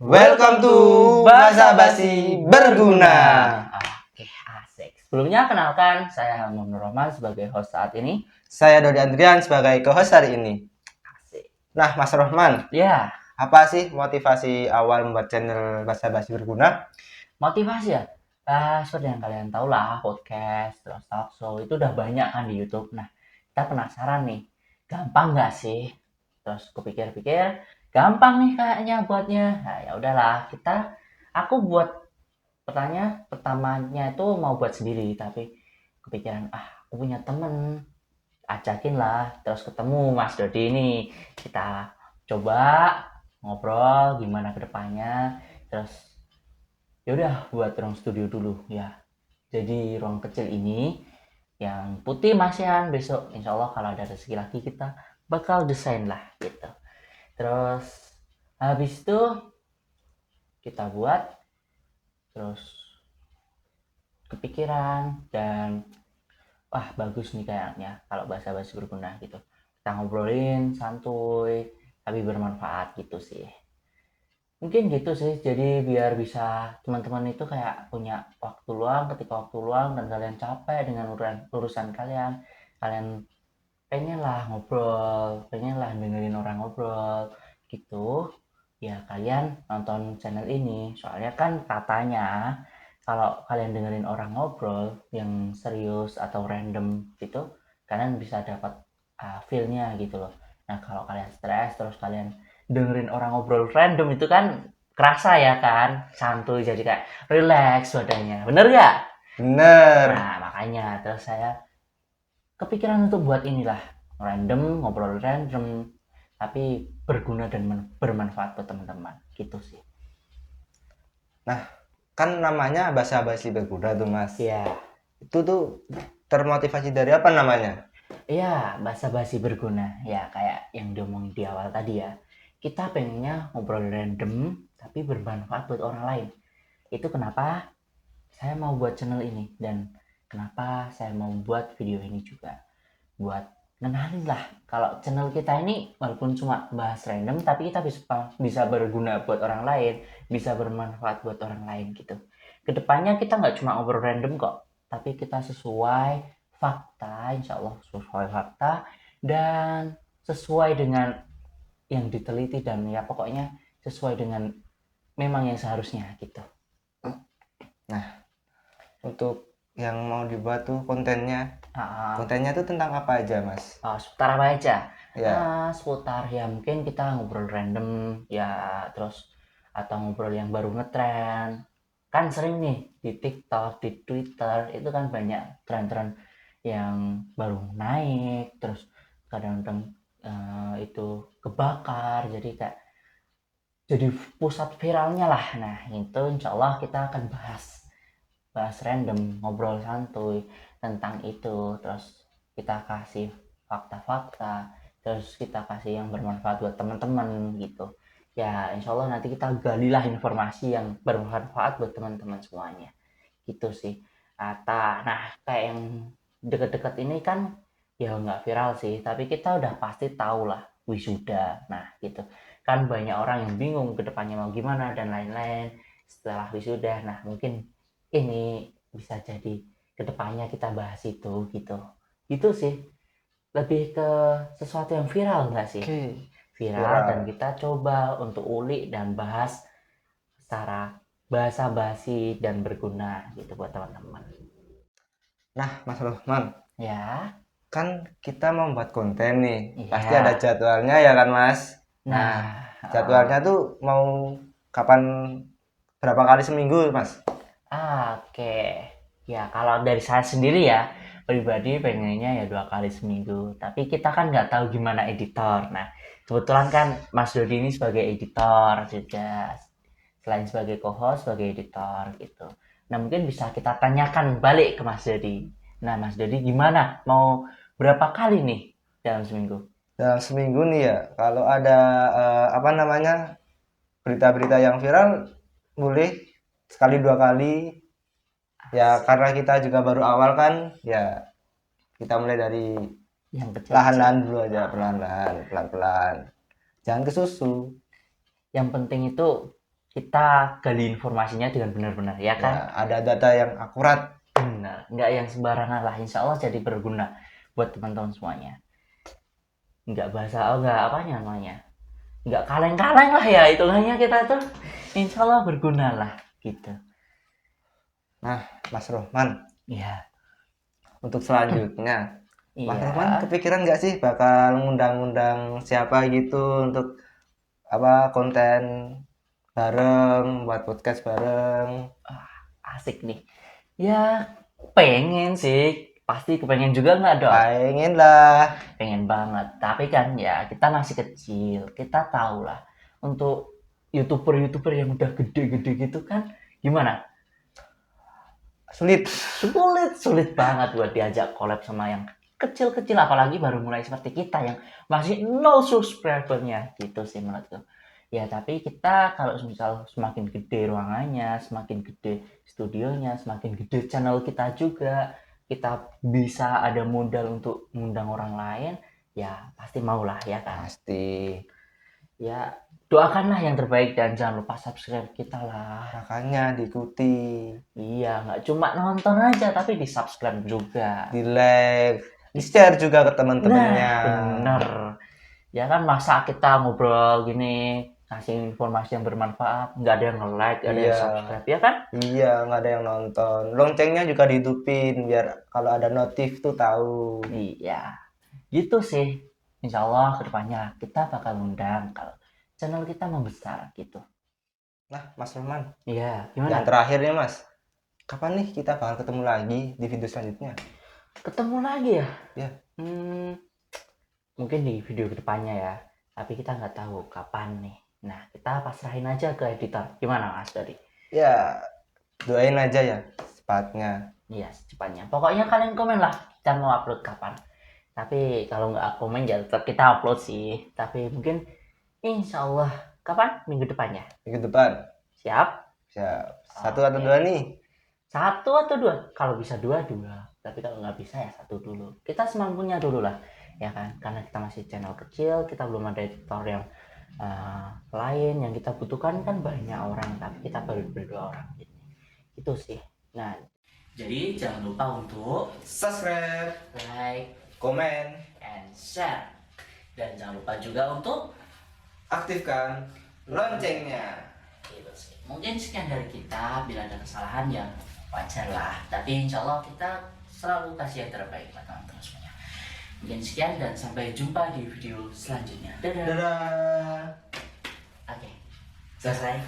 Welcome to Basa Basi Berguna. Oke, asik. Sebelumnya kenalkan, saya Muhammad Rohman sebagai host saat ini. Saya Dodi Andrian sebagai co-host hari ini. Asik. Nah, Mas Rohman, Ya, apa sih motivasi awal membuat channel Basa Basi Berguna? motivasi ya. Seperti yang kalian tahu lah, podcast, terus talk show itu udah banyak kan di YouTube. Nah, kita penasaran nih, gampang nggak sih? Terus kupikir-pikir, gampang nih kayaknya buatnya. Nah, ya udahlah, aku buat pertamanya itu mau buat sendiri, tapi kepikiran, aku punya temen, ajakin lah, terus ketemu Mas Dodi ini, kita coba ngobrol gimana kedepannya, terus yaudah buat ruang studio dulu ya. Jadi ruang kecil ini yang putih Masian, besok insya Allah kalau ada rezeki lagi kita bakal desain lah gitu. Terus habis itu kita buat, terus kepikiran dan wah bagus nih kayaknya kalau bahasa-bahasa berguna gitu, kita ngobrolin santuy tapi bermanfaat gitu sih, mungkin gitu sih. Jadi biar bisa teman-teman itu kayak punya waktu luang, ketika waktu luang dan kalian capek dengan urusan kalian, kalian pengen lah ngobrol, pengen lah dengerin orang ngobrol gitu ya, kalian nonton channel ini. Soalnya kan katanya kalau kalian dengerin orang ngobrol yang serius atau random gitu, kalian bisa dapat feel-nya gitu loh. Nah kalau kalian stres terus kalian dengerin orang ngobrol random itu kan kerasa ya kan, santuy, jadi kayak relax badannya, bener gak? Bener. Nah makanya terus saya kepikiran untuk buat inilah, random, ngobrol random tapi berguna dan bermanfaat buat teman-teman gitu sih. Nah, kan namanya Basa Basi Berguna tuh, Mas. Iya. Itu tuh termotivasi dari apa namanya? Iya, basa-basi berguna. Ya, kayak yang diomongin di awal tadi ya. Kita pengennya ngobrol random, tapi bermanfaat buat orang lain. Itu kenapa saya mau buat channel ini. Dan kenapa saya mau buat video ini juga. Buat ngenalin lah. Kalau channel kita ini walaupun cuma bahas random, tapi kita bisa berguna buat orang lain. Bisa bermanfaat buat orang lain gitu. Kedepannya kita nggak cuma ngobrol random kok. Tapi kita sesuai fakta, insya Allah sesuai fakta dan sesuai dengan yang diteliti, dan ya pokoknya sesuai dengan memang yang seharusnya gitu. Nah, untuk yang mau dibuat tuh kontennya tuh tentang apa aja, Mas? Seputar apa aja? Ya. Seputar ya mungkin kita ngobrol random ya, terus atau ngobrol yang baru ngetren. Kan sering nih di TikTok, di Twitter itu kan banyak tren-tren yang baru naik, terus kadang-kadang itu kebakar, jadi kayak jadi pusat viralnya lah. Nah itu insya Allah kita akan bahas random, ngobrol santuy tentang itu, terus kita kasih fakta-fakta, terus kita kasih yang bermanfaat buat teman-teman gitu ya. Insya Allah nanti kita galilah informasi yang bermanfaat buat teman-teman semuanya gitu sih. Nah kayak yang deket-deket ini kan ya nggak viral sih, tapi kita udah pasti tahu lah wisuda. Nah gitu kan, banyak orang yang bingung kedepannya mau gimana dan lain-lain setelah wisuda. Nah mungkin ini bisa jadi kedepannya kita bahas itu gitu sih, lebih ke sesuatu yang viral nggak sih? Viral, dan kita coba untuk ulik dan bahas secara basa-basi dan berguna gitu buat teman-teman. Nah, Mas Rohman, Ya. kan kita mau buat konten nih, Iya. pasti ada jadwalnya ya kan, Mas? Nah, Jadwalnya tuh mau kapan, berapa kali seminggu, Mas? oke. Ya, kalau dari saya sendiri ya, pribadi pengennya ya 2 kali seminggu. Tapi kita kan nggak tahu gimana editor. Nah, kebetulan kan Mas Dodi ini sebagai editor juga. Selain sebagai co-host, sebagai editor gitu. Nah, mungkin bisa kita tanyakan balik ke Mas Dodi. Nah, Mas Dodi gimana? Mau berapa kali nih dalam seminggu? Dalam seminggu nih ya, kalau ada berita-berita yang viral, boleh sekali 2 kali. Ya, karena kita juga baru awal kan, ya kita mulai dari Yang kecil. lahan-lahan dulu aja, pelan-pelan, pelan-pelan. Jangan kesusu. Yang penting itu kita gali informasinya dengan benar-benar, ya Ya, kan? ada data yang akurat. Benar, nggak yang sembarangan lah. Insya Allah jadi berguna buat teman-teman semuanya. Nggak nggak apanya namanya, nggak kaleng-kaleng lah ya hitungannya kita tuh. Insya Allah berguna lah gitu. Nah, Mas Rohman, Iya, untuk selanjutnya, Mas Rohman iya. kepikiran nggak sih bakal ngundang-ngundang siapa gitu untuk apa konten bareng, buat podcast bareng? Asik nih. Ya, pengen sih. Pasti kepengen juga nggak dong? Pengen lah. Pengen banget. Tapi kan ya kita masih kecil. Kita tahu lah. Untuk YouTuber-YouTuber yang udah gede-gede gitu kan gimana? Sulit. Sulit banget buat diajak collab sama yang kecil-kecil, apalagi baru mulai seperti kita yang masih 0 subscribernya gitu sih menurutku. Ya tapi kita kalau misal semakin gede ruangannya, semakin gede studionya, semakin gede channel kita juga, kita bisa ada modal untuk mengundang orang lain, ya pasti maulah ya kan. Pasti. Ya doakanlah yang terbaik dan jangan lupa subscribe kita lah. Makanya diikuti, Iya, nggak cuma nonton aja tapi di subscribe juga. di like, di share juga ke teman-temannya. Nah, bener. Ya kan masa kita ngobrol gini, kasih informasi yang bermanfaat, nggak ada yang nge-like, nggak ada yang Iya. subscribe, ya kan? Iya, nggak ada yang nonton. Loncengnya juga dihidupin biar kalau ada notif tuh tahu. Iya, gitu sih. Insya Allah kedepannya kita bakal undang kalau channel kita membesar gitu. Nah, Mas Roman, Iya, yang gimana? terakhir nih Mas, kapan nih kita bakal ketemu lagi di video selanjutnya? Ketemu lagi ya? Ya. Mungkin di video kedepannya ya. Tapi kita nggak tahu kapan nih. Nah, kita pasrahin aja ke editor. Gimana Mas Dodi? Ya, doain aja ya secepatnya. Iya, secepatnya. Pokoknya kalian komen lah kita mau upload kapan. Tapi kalau nggak komen ya tetap kita upload sih. Tapi mungkin insya Allah kapan? Minggu depannya. Minggu depan. Siap? Siap. Satu atau dua nih? Satu atau dua? Kalau bisa dua, dua. Tapi kalau nggak bisa ya satu dulu. Kita semampunya dulu lah. Ya kan? Karena kita masih channel kecil. Kita belum ada editor yang lain. Yang kita butuhkan kan banyak orang. Tapi kita baru berdua orang. Itu sih. Nah, jadi jangan lupa untuk Subscribe, like, komen, and share. Dan jangan lupa juga untuk aktifkan loncengnya. gitu sih. Mungkin sekian dari kita. Bila ada kesalahan ya wajar lah. Tapi insya Allah kita selalu kasih yang terbaik buat teman-teman semuanya. Mungkin sekian dan sampai jumpa di video selanjutnya. Dadah. Dadah. Oke, selesai.